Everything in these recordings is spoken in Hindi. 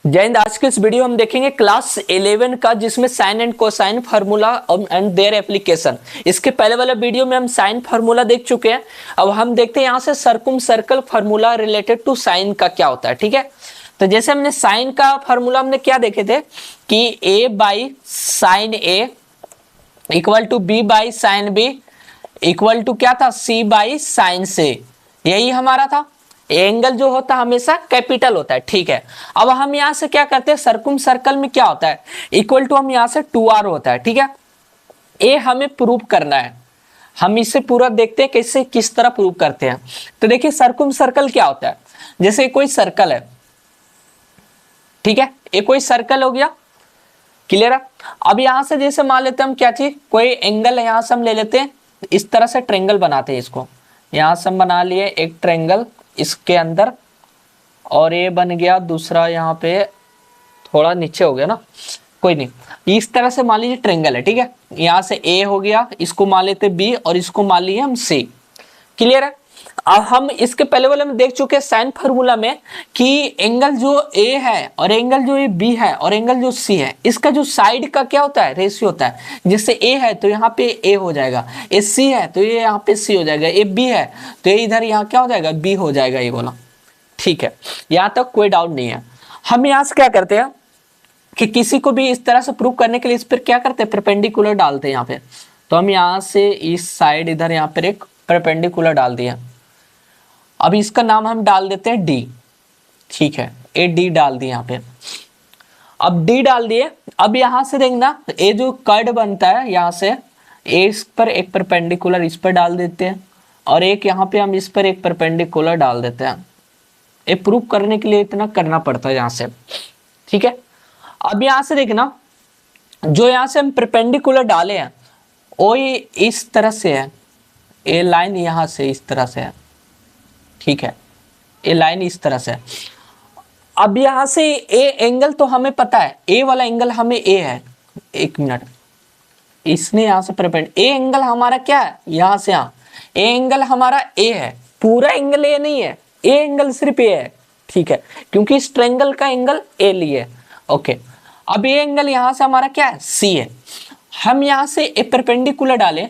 जय हिंद। आज के इस वीडियो हम देखेंगे क्लास 11 का, जिसमें sine and cosine formula and their application. इसके पहले वाला वीडियो में हम साइन फार्मूला देख चुके हैं। अब हम देखते हैं यहाँ से circumcircle formula related to sine का क्या होता है। ठीक है, तो जैसे हमने साइन का फार्मूला हमने क्या देखे थे कि a by sine a equal to b by sine b equal to क्या था, c बाई साइन c। यही हमारा था। एंगल जो होता है हमेशा कैपिटल होता है। ठीक है, अब हम यहां से क्या करते हैं, सर्कुम सर्कल में क्या होता है, इक्वल टू हम यहां से 2r होता है। ठीक है, ए हमें प्रूव करना है। हम इसे पूरा देखते हैं कैसे किस तरह प्रूव करते हैं। तो देखिए सर्कुम सर्कल क्या होता है, जैसे कोई सर्कल है, ठीक है, ये कोई सर्कल हो गया, क्लियर है। अब यहां से जैसे मान लेते हैं हम क्या चीज, कोई एंगल यहां से हम ले लेते हैं, इस तरह से ट्रेंगल बनाते हैं। इसको यहां से हम बना लिए एक ट्रेंगल इसके अंदर, और ये बन गया दूसरा, यहाँ पे थोड़ा नीचे हो गया ना, कोई नहीं। इस तरह से मान लीजिए ट्रेंगल है। ठीक है, यहाँ से ए हो गया, इसको मान लेते बी और इसको मान लिए हम सी। क्लियर है। अब हम इसके पहले वाले में देख चुके हैं साइन फार्मूला में कि एंगल जो ए है और एंगल जो ये बी है और एंगल जो सी है, इसका जो साइड का क्या होता है, रेशियो होता है। जैसे ए है तो यहाँ पे ए हो जाएगा, ए सी है तो ये यहाँ पे सी हो जाएगा, ए बी है तो ये इधर यहाँ क्या हो जाएगा, बी हो जाएगा ये वाला। ठीक है, यहाँ तक कोई डाउट नहीं है। हम यहाँ से क्या करते हैं कि किसी को भी इस तरह से प्रूव करने के लिए इस पर क्या करते हैं, परपेंडिकुलर डालते हैं यहाँ पे। तो हम यहाँ से इस साइड इधर यहाँ पर एक परपेंडिकुलर डाल दिया। अब इसका नाम हम डाल देते हैं डी। ठीक है, ए डी डाल दिए यहाँ पे। अब डी डाल दिए। अब यहां से देखना ये जो कर्ड बनता है, यहाँ से ए इस पर एक परपेंडिकुलर इस पर डाल देते हैं, और एक यहाँ पे हम इस पर एक परपेंडिकुलर डाल देते हैं। ये प्रूव करने के लिए इतना करना पड़ता है यहाँ से। ठीक है, अब यहाँ से देखना जो यहाँ से हम परपेंडिकुलर डाले हैं वो ये इस तरह से है, ये लाइन यहाँ से इस तरह से है। ठीक है, ये लाइन इस तरह से है। अब यहां से ए एंगल तो हमें पता है, ए वाला एंगल हमें ए है। एक मिनट, इसने यहां से परपेंडिकुलर, ए एंगल हमारा क्या है, यहां से यहां ए एंगल हमारा ए है। पूरा एंगल ए नहीं है, ए एंगल सिर्फ ए है। ठीक है, क्योंकि इस ट्रायंगल का एंगल ए लिए। ओके, अब ये एंगल यहां से हमारा क्या है, सी है। हम यहां से ए परपेंडिकुलर डालें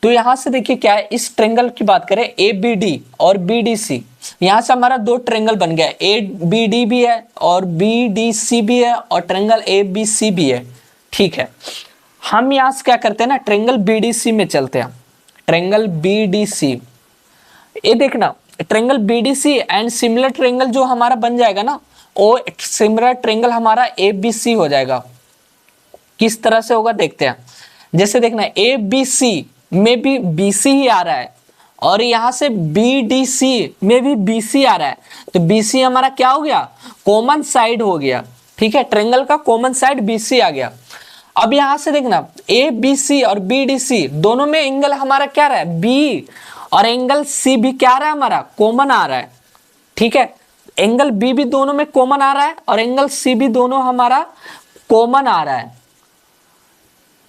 तो यहां से देखिए क्या है, इस ट्रायंगल की बात करें ए बी डी और बी डी सी, यहां से हमारा दो ट्रायंगल बन गया, ए बी डी भी है और बी डी सी भी है और ट्रायंगल ए बी सी भी है। ठीक है, हम यहां से क्या करते हैं ना, ट्रायंगल बी डी सी में चलते हैं। ट्रायंगल बी डी सी, ये देखना triangle B D C and similar triangle जो हमारा बन जाएगा ना, वो सिमिलर ट्रायंगल हमारा ए बी सी हो जाएगा। किस तरह से होगा देखते हैं। जैसे देखना ए बी सी में भी BC ही आ रहा है और यहां से BDC में भी BC आ रहा है, तो BC हमारा क्या हो गया, कॉमन साइड हो गया। ठीक है, ट्रायंगल का कॉमन साइड BC आ गया। अब यहां से देखना ABC और BDC दोनों में एंगल हमारा क्या रहा है, B, और एंगल C भी क्या आ रहा है हमारा, कॉमन आ रहा है। ठीक है, एंगल B भी दोनों में कॉमन आ रहा है और एंगल C भी दोनों हमारा कॉमन आ रहा है,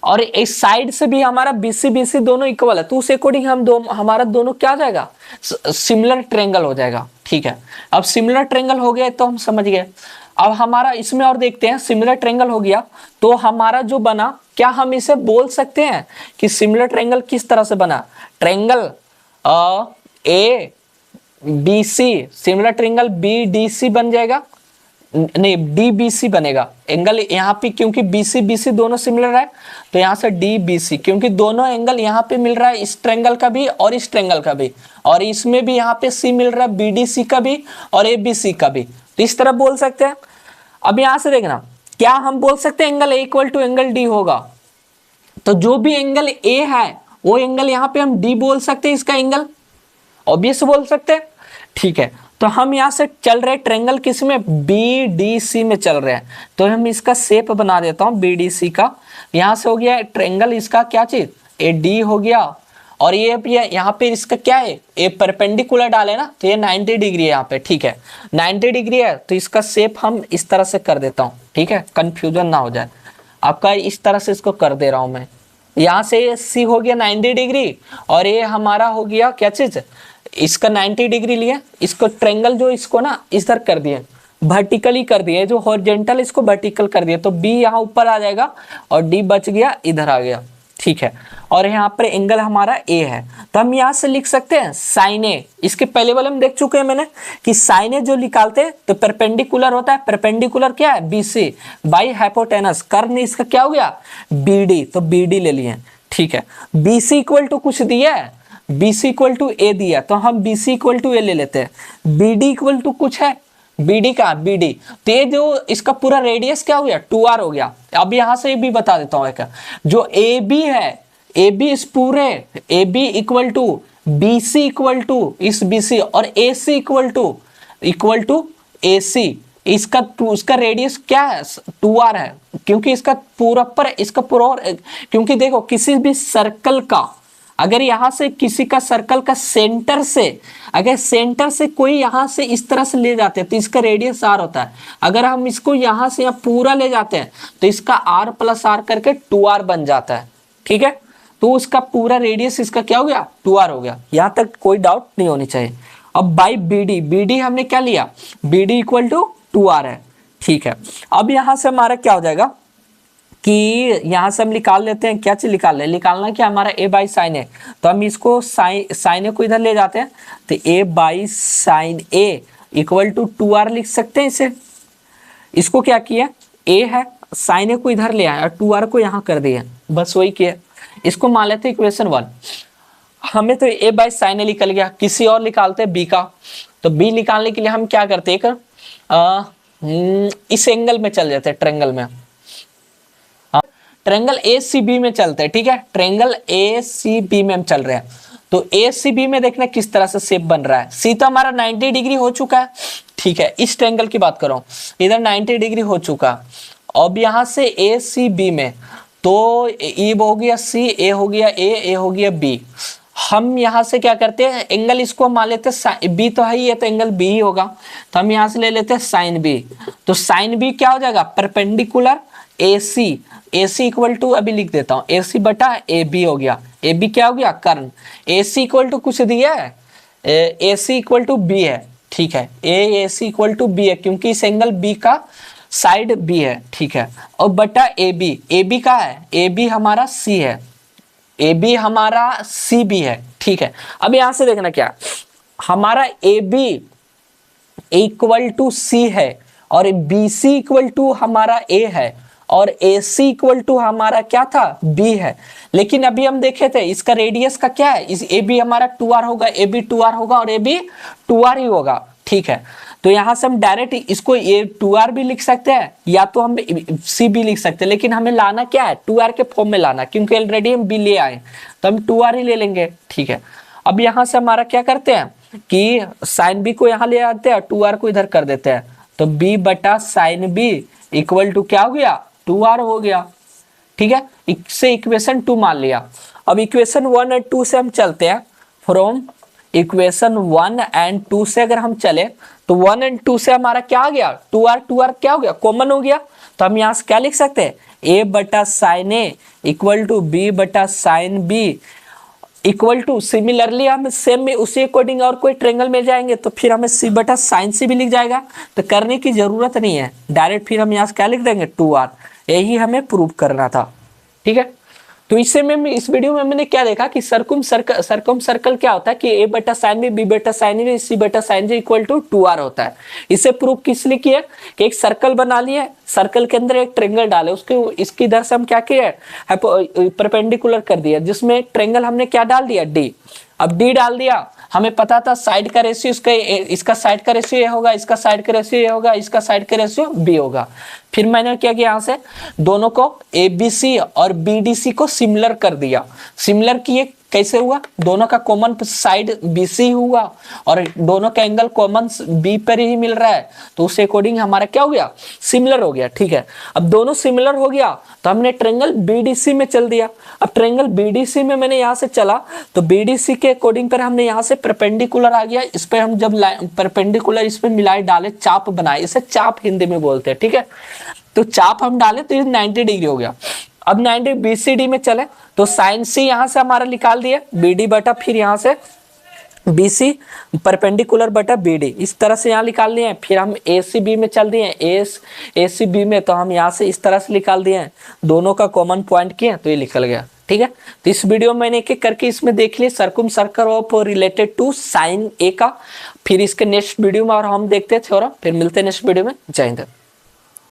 और इस साइड से भी हमारा BC दोनों इक्वल है। तो उस अकॉर्डिंग हम हमारा दोनों क्या हो जाएगा, सिमिलर ट्रायंगल हो जाएगा। ठीक है, अब सिमिलर ट्रायंगल हो गया तो हम समझ गए। अब हमारा इसमें और देखते हैं, सिमिलर ट्रायंगल हो गया तो हमारा जो बना, क्या हम इसे बोल सकते हैं कि सिमिलर ट्रायंगल किस तरह से बना, triangle A B C, similar triangle B D C बन जाएगा, नहीं डी बी सी बनेगा। एंगल यहाँ पे क्योंकि बी सी दोनों सिमिलर है तो यहाँ से डी बी सी, क्योंकि दोनों एंगल यहाँ पे मिल रहा है, इस ट्रायंगल का भी और इस ट्रायंगल का भी, और इसमें भी यहाँ पे सी मिल रहा है, बी डी सी का भी और ए बी सी का भी, तो इस तरह बोल सकते हैं। अब यहाँ से देखना, क्या हम बोल सकते हैं angle A equal to angle D होगा, तो जो भी एंगल ए है वो एंगल यहाँ पे हम डी बोल सकते हैं, इसका एंगल ऑब्वियस बोल सकते हैं। ठीक है, तो हम यहाँ से चल रहे ट्रायंगल किस में, BDC में चल रहे हैं, तो हम इसका शेप बना देता हूँ BDC का। यहाँ से हो गया ट्रायंगल, इसका क्या चीज, AD हो गया, और ये यहाँ पे इसका क्या है, ये परपेंडिकुलर डाले ना तो ये 90 डिग्री है यहाँ पे। ठीक है, 90 डिग्री है तो इसका शेप हम इस तरह से कर देता हूँ। ठीक है, कंफ्यूजन ना हो जाए आपका, इस तरह से इसको कर दे रहा हूँ मैं। यहाँ से C हो गया 90 डिग्री और ये हमारा हो गया क्या चीज, इसका 90 डिग्री लिए, इसको ट्रायंगल जो इसको ना इधर कर दिए, वर्टिकली कर दिया, जो हॉरिजॉन्टल इसको वर्टिकल कर दिया, तो बी यहाँ ऊपर आ जाएगा और डी बच गया इधर आ गया, ठीक है। और यहाँ पर एंगल हमारा ए है, तो हम यहाँ से लिख सकते हैं साइन ए। इसके पहले वाले में देख चुके हैं मैंने कि साइन ए जो निकालते हैं तो परपेंडिकुलर होता है, परपेंडिकुलर क्या है, बीसी बाई हाइपोटेनस, कर्ण इसका क्या हो गया, बीडी, तो बीडी ले लिए, ठीक है। बीसी इक्वल टू कुछ दिया है, बीसी इक्वल टू ए दिया, तो हम बीसी इक्वल टू ए ले लेते हैं। बीडी इक्वल टू कुछ है, बीडी का बीडी, तो ये जो इसका पूरा रेडियस क्या हो गया, 2r हो गया। अब यहां से भी बता देता हूं एक, जो ए बी है, ए बी इस पूरे A B equal to B C equal to इस बी सी, और ए सी इक्वल टू ए सी, इसका रेडियस क्या है, 2r है, क्योंकि इसका पूरा पर इसका पूरा, क्योंकि देखो किसी भी सर्कल का अगर यहां से किसी का सर्कल का सेंटर से, अगर सेंटर से कोई यहां से इस तरह से ले जाते हैं तो इसका रेडियस r होता है। अगर हम इसको यहां से यहाँ पूरा ले जाते हैं तो इसका r प्लस r करके 2r बन जाता है, ठीक है। तो उसका पूरा रेडियस इसका क्या हो गया, 2r हो गया। यहां तक कोई डाउट नहीं होनी चाहिए। अब बाई बीडी, बीडी हमने क्या लिया, बीडी इक्वल टू 2r है, ठीक है। अब यहां से हमारा क्या हो जाएगा कि यहां से हम निकाल लेते हैं, क्या चीज निकाल रहे हैं, निकालना क्या हमारा a बाई साइन ए, तो हम इसको साइन ए को इधर ले जाते हैं, तो a by sine A equal to 2r लिख सकते हैं इसे। इसको क्या किया, a है, साइन ए को इधर ले आया और 2r को यहां कर दिया, बस वही किया। इसको मान लेते हैं इक्वेशन 1। हमें तो a बाई साइन ए निकल गया, किसी और निकालते हैं b का, तो b निकालने के लिए हम क्या करते हैं, इस एंगल में चल जाते हैं, ट्रायंगल में, ट्रायंगल ACB में चलते हैं, ठीक है। ट्रायंगल ACB में हम चल रहे हैं, तो ACB में देखना किस तरह से शेप बन रहा है। सी तो हमारा 90 डिग्री हो चुका है, ठीक है। इस ट्रायंगल की बात करो, इधर 90 डिग्री हो चुका। अब यहां से ACB में तो E हो गया C, A हो गया A हो गया B। हम यहां से क्या करते हैं, एंगल इसको मान लेते हैं, B तो है ही है तो एंगल B ही होगा, तो हम यहां से ले लेते हैं साइन B। तो साइन B क्या हो जाएगा, perpendicular AC, AC equal to, अभी लिख देता हूं, AC बटा AB हो गया, AB क्या हो गया, कर्ण। AC इक्वल टू कुछ दिया है, AC इक्वल टू B है, ठीक है। AC इक्वल टू B है क्योंकि इस एंगल B का साइड B है, ठीक है। और बटा AB, AB का है, AB हमारा C है, AB हमारा CB है, ठीक है। अब यहां से देखना क्या, हमारा AB इक्वल टू C है और BC इक्वल टू हमारा A है और AC इक्वल टू हमारा क्या था, B है। लेकिन अभी हम देखे थे इसका रेडियस का क्या है, इस AB हमारा 2r होगा, AB 2r होगा और AB 2r ही होगा, ठीक है। तो यहां से हम डायरेक्ट इसको ये 2r भी लिख सकते हैं या तो हम C भी लिख सकते हैं, लेकिन हमें लाना क्या है, 2r के फॉर्म में लाना, क्योंकि ऑलरेडी हम B ले आए तो हम 2r ही ले लेंगे, ठीक है। अब यहां से हमारा क्या करते हैं कि साइन B को यहां ले आते हैं, 2r को इधर कर देते हैं, तो B बटा साइन B इक्वल टू क्या हो गया, 2r हो गया, ठीक है। इससे इक्वेशन 2 मान लिया। अब इक्वेशन 1 और 2 से हम चलते हैं, फ्रॉम इक्वेशन 1 एंड 2 से अगर हम चले तो 1 एंड 2 से हमारा क्या आ गया, 2r क्या हो गया, कॉमन हो गया। तो हम यहां से क्या लिख सकते हैं, a बटा sine A equal to b बटा sine b equal to, similarly हम सेम में उसी अकॉर्डिंग और कोई ट्रायंगल में जाएंगे तो फिर हमें c बटा साइन c भी लिख जाएगा, तो करने की जरूरत नहीं है, डायरेक्ट फिर हम यहाँ से क्या लिख देंगे, 2r। यही हमें प्रूव करना था, ठीक है। तो इससे में इस वीडियो में मैंने क्या देखा कि सरकम सर्कल क्या होता है कि a बटा साइन b, b बटा साइन a, c बटा sine j equal to 2r होता है। इसे प्रूव किस लिए किया कि एक सर्कल बना लिया, सर्कल के अंदर एक ट्रायंगल डाले, उसके इसकी इधर से हम क्या किया, परपेंडिकुलर कर दिया, जिसमें ट्रायंगल हमने क्या डाल दिया, d। अब d डाल दिया, हमें पता था साइड का रेशियो इसका साइड का रेशियो ये होगा, इसका साइड का रेशियो ये होगा, इसका साइड का रेशियो b होगा। फिर मैंने क्या किया, यहाँ से दोनों को ABC और BDC को सिमिलर कर दिया। सिमिलर किए कैसे हुआ, दोनों का कॉमन साइड BC हुआ और दोनों का एंगल कॉमन B पर ही मिल रहा है, तो उस अकॉर्डिंग हमारा क्या हो गया, सिमिलर हो गया, ठीक है। अब दोनों सिमिलर हो गया तो हमने ट्रायंगल BDC में चल दिया। अब ट्रायंगल BDC में मैंने यहाँ से चला तो BDC के अकॉर्डिंग पर हमने यहाँ से परपेंडिकुलर आ गया, इस पर हम जब परपेंडिकुलर इस पे मिलाए डाले, चाप बनाए, इसे चाप हिंदी में बोलते हैं, ठीक है। तो चाप हम डाले तो ये 90 डिग्री हो गया। अब 90 BCD में चले तो साइन C यहाँ से हमारा निकाल दिया, BD बटा फिर यहाँ से BC परपेंडिकुलर बटा BD, इस तरह से यहाँ निकाल लिए हैं। फिर हम ACB में चल दिए हैं, ACB में तो हम यहाँ से इस तरह से निकाल दिए हैं, दोनों का कॉमन पॉइंट किए तो ये निकल गया। ठीक है, तो इस वीडियो में मैंने एक एक करके इसमें देख लिए circumcircle of related to sine A का। फिर इसके नेक्स्ट वीडियो में और हम देखते हैं थ्योरम। फिर मिलते हैं नेक्स्ट वीडियो में। जय हिंद।